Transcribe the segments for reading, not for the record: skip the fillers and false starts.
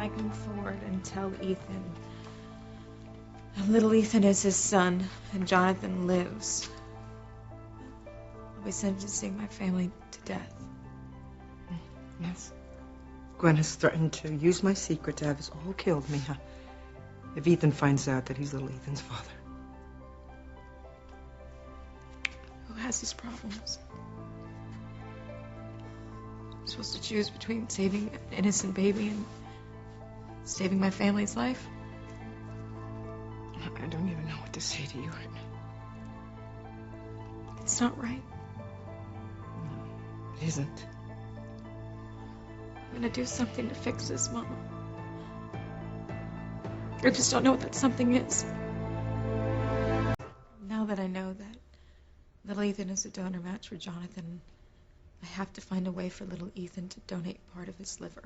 I come forward and tell Ethan that little Ethan is his son and Jonathan lives, I'll be sentencing my family to death. Yes. Gwen has threatened to use my secret to have us all killed, Mia, if Ethan finds out that he's little Ethan's father. Who has these problems? I'm supposed to choose between saving an innocent baby and saving my family's life? I don't even know what to say to you right now. It's not right. No, it isn't. I'm gonna do something to fix this, Mama. I just don't know what that something is. Now that I know that little Ethan is a donor match for Jonathan, I have to find a way for little Ethan to donate part of his liver.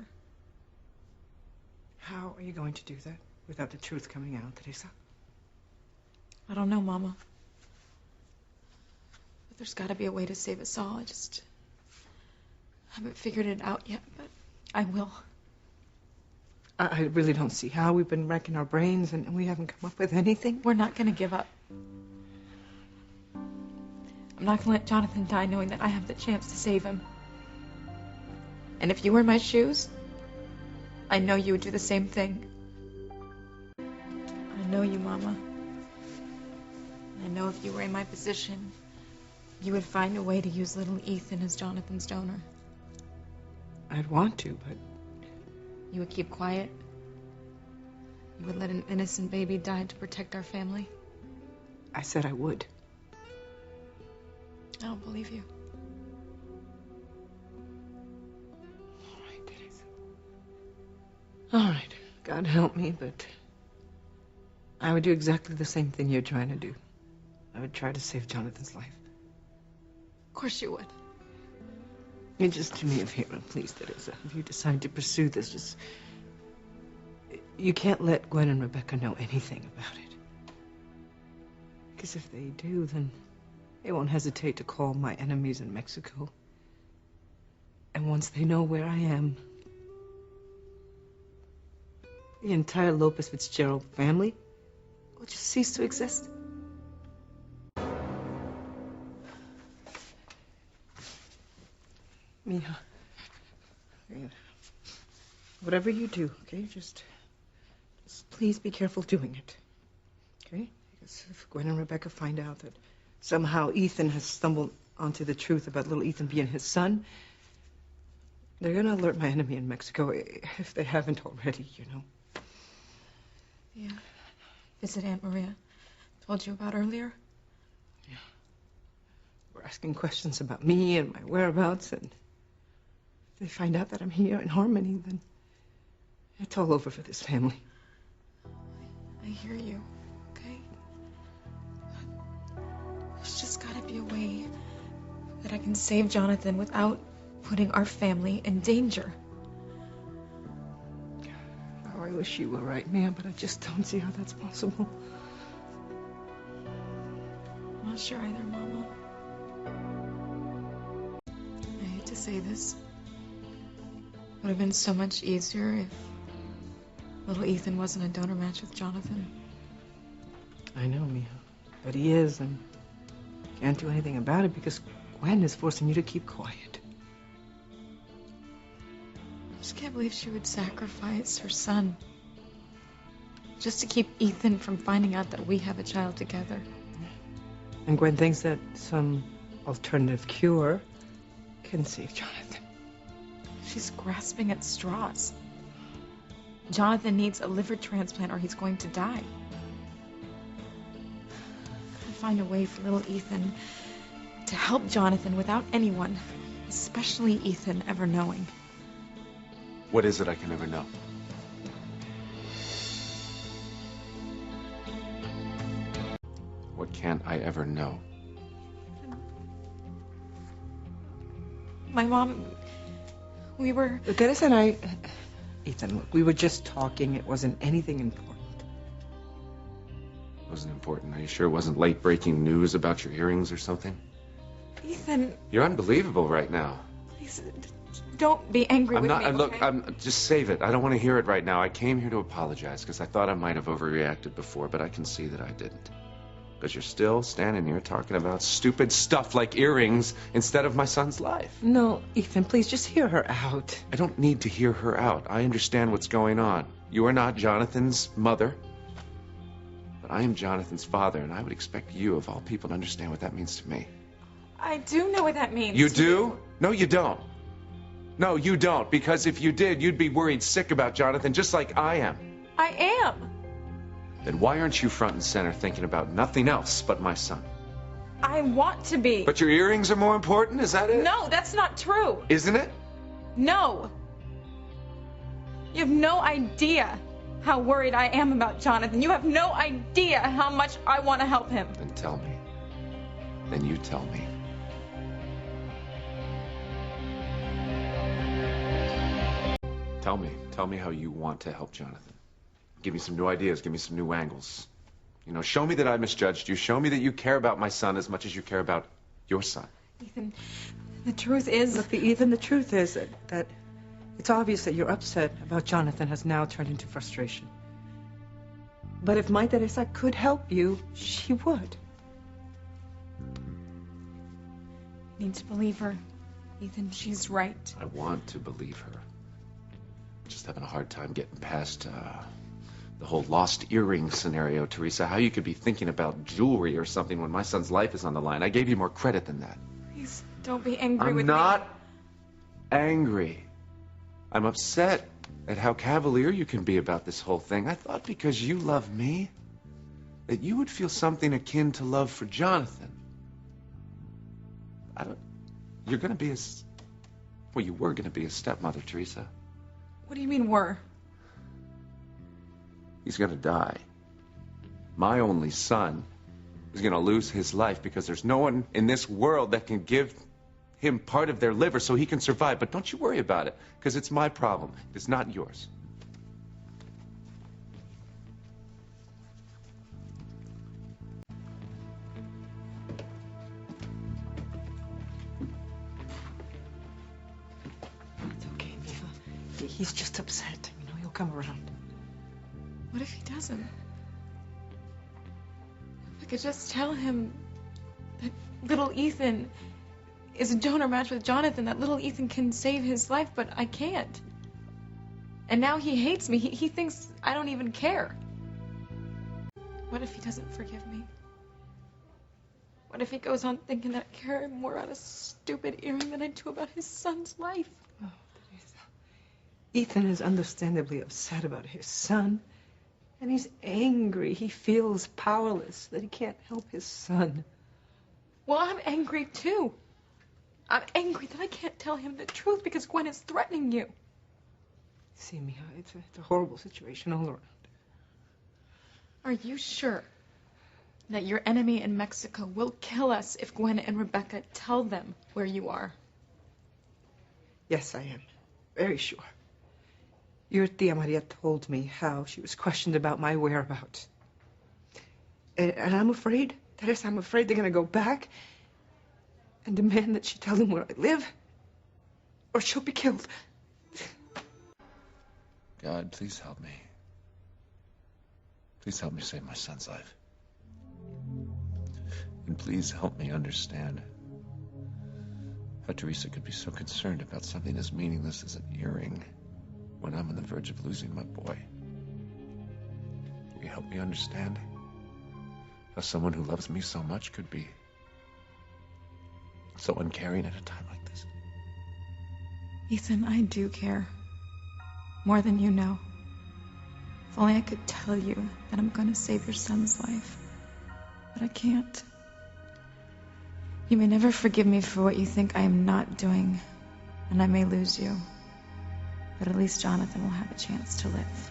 How are you going to do that without the truth coming out, Theresa? I don't know, Mama. But there's got to be a way to save us all. I just haven't figured it out yet, but I will. I really don't see how. We've been racking our brains and we haven't come up with anything. We're not going to give up. I'm not going to let Jonathan die knowing that I have the chance to save him. And if you were in my shoes, I know you would do the same thing. I know you, Mama. I know if you were in my position, you would find a way to use little Ethan as Jonathan's donor. I'd want to, but... You would keep quiet? You would let an innocent baby die to protect our family? I said I would. I don't believe you. All right, Theresa. All right. God help me, but I would do exactly the same thing you're trying to do. I would try to save Jonathan's life. Of course you would. You just do me a favor, please, Theresa. If you decide to pursue this, just... You can't let Gwen and Rebecca know anything about it. Because if they do, then they won't hesitate to call my enemies in Mexico. And once they know where I am, the entire Lopez Fitzgerald family will just cease to exist. Mia, whatever you do, okay, just please be careful doing it, okay? Because if Gwen and Rebecca find out that somehow Ethan has stumbled onto the truth about little Ethan being his son, they're gonna alert my enemy in Mexico, if they haven't already, you know. Yeah. Visit Aunt Maria told you about earlier? Yeah. We're asking questions about me and my whereabouts, and if they find out that I'm here in Harmony, then it's all over for this family. I hear you, okay? There's just gotta be a way that I can save Jonathan without putting our family in danger. Oh, I wish you were right, Mia, but I just don't see how that's possible. I'm not sure either, Mama. I hate to say this. It would have been so much easier if little Ethan wasn't a donor match with Jonathan. I know, Mia, but he is, and can't do anything about it because Gwen is forcing you to keep quiet. I just can't believe she would sacrifice her son just to keep Ethan from finding out that we have a child together. And Gwen thinks that some alternative cure can save Jonathan. She's grasping at straws. Jonathan needs a liver transplant or he's going to die. I'll find a way for little Ethan to help Jonathan without anyone, especially Ethan, ever knowing. What is it I can never know? What can't I ever know? My mom, we were... Theresa and I... Ethan, look, we were just talking. It wasn't anything important. It wasn't important. Are you sure it wasn't late-breaking news about your hearings or something? Ethan... You're unbelievable right now. Please, Don't be angry I'm with not. me, Look, okay? just save it. I don't want to hear it right now. I came here to apologize because I thought I might have overreacted before, but I can see that I didn't. Because you're still standing here talking about stupid stuff like earrings instead of my son's life. No, Ethan, please just hear her out. I don't need to hear her out. I understand what's going on. You are not Jonathan's mother, but I am Jonathan's father, and I would expect you, of all people, to understand what that means to me. I do know what that means. You do? No, you don't. No, you don't, because if you did, you'd be worried sick about Jonathan, just like I am. I am. Then why aren't you front and center thinking about nothing else but my son? I want to be. But your earrings are more important, is that it? No, that's not true. Isn't it? No. You have no idea how worried I am about Jonathan. You have no idea how much I want to help him. Then tell me. Then you tell me. Tell me. Tell me how you want to help Jonathan. Give me some new ideas. Give me some new angles. You know, show me that I misjudged you. Show me that you care about my son as much as you care about your son. Ethan, the truth is... Look, Ethan, the truth is that it's obvious that you're upset about Jonathan has now turned into frustration. But if my Theresa could help you, she would. I need to believe her. Ethan, she's right. I want to believe her. Just having a hard time getting past the whole lost earring scenario, Theresa. How you could be thinking about jewelry or something when my son's life is on the line. I gave you more credit than that. Please don't be angry with me. I'm not angry. I'm upset at how cavalier you can be about this whole thing. I thought because you love me, that you would feel something akin to love for Jonathan. You're gonna be well, you were gonna be a stepmother, Theresa. What do you mean, were? He's gonna die. My only son is gonna lose his life because there's no one in this world that can give him part of their liver so he can survive. But don't you worry about it, because it's my problem. It's not yours. It's okay, Eva. He's just upset. You know, he'll come around. What if he doesn't? If I could just tell him that little Ethan is a donor match with Jonathan, that little Ethan can save his life, but I can't. And now he hates me. He thinks I don't even care. What if he doesn't forgive me? What if he goes on thinking that I care more about a stupid earring than I do about his son's life? Oh, Theresa. Ethan is understandably upset about his son. And he's angry. He feels powerless, that he can't help his son. Well, I'm angry too. I'm angry that I can't tell him the truth because Gwen is threatening you. See, Mija, it's a horrible situation all around. Are you sure that your enemy in Mexico will kill us if Gwen and Rebecca tell them where you are? Yes, I am. Very sure. Your Tia Maria told me how she was questioned about my whereabouts. And I'm afraid, Teresa, I'm afraid they're going to go back and demand that she tell them where I live, or she'll be killed. God, please help me. Please help me save my son's life. And please help me understand how Theresa could be so concerned about something as meaningless as an earring when I'm on the verge of losing my boy. Will you help me understand how someone who loves me so much could be so uncaring at a time like this? Ethan, I do care. More than you know. If only I could tell you that I'm going to save your son's life. But I can't. You may never forgive me for what you think I am not doing, and I may lose you. But at least Jonathan will have a chance to live.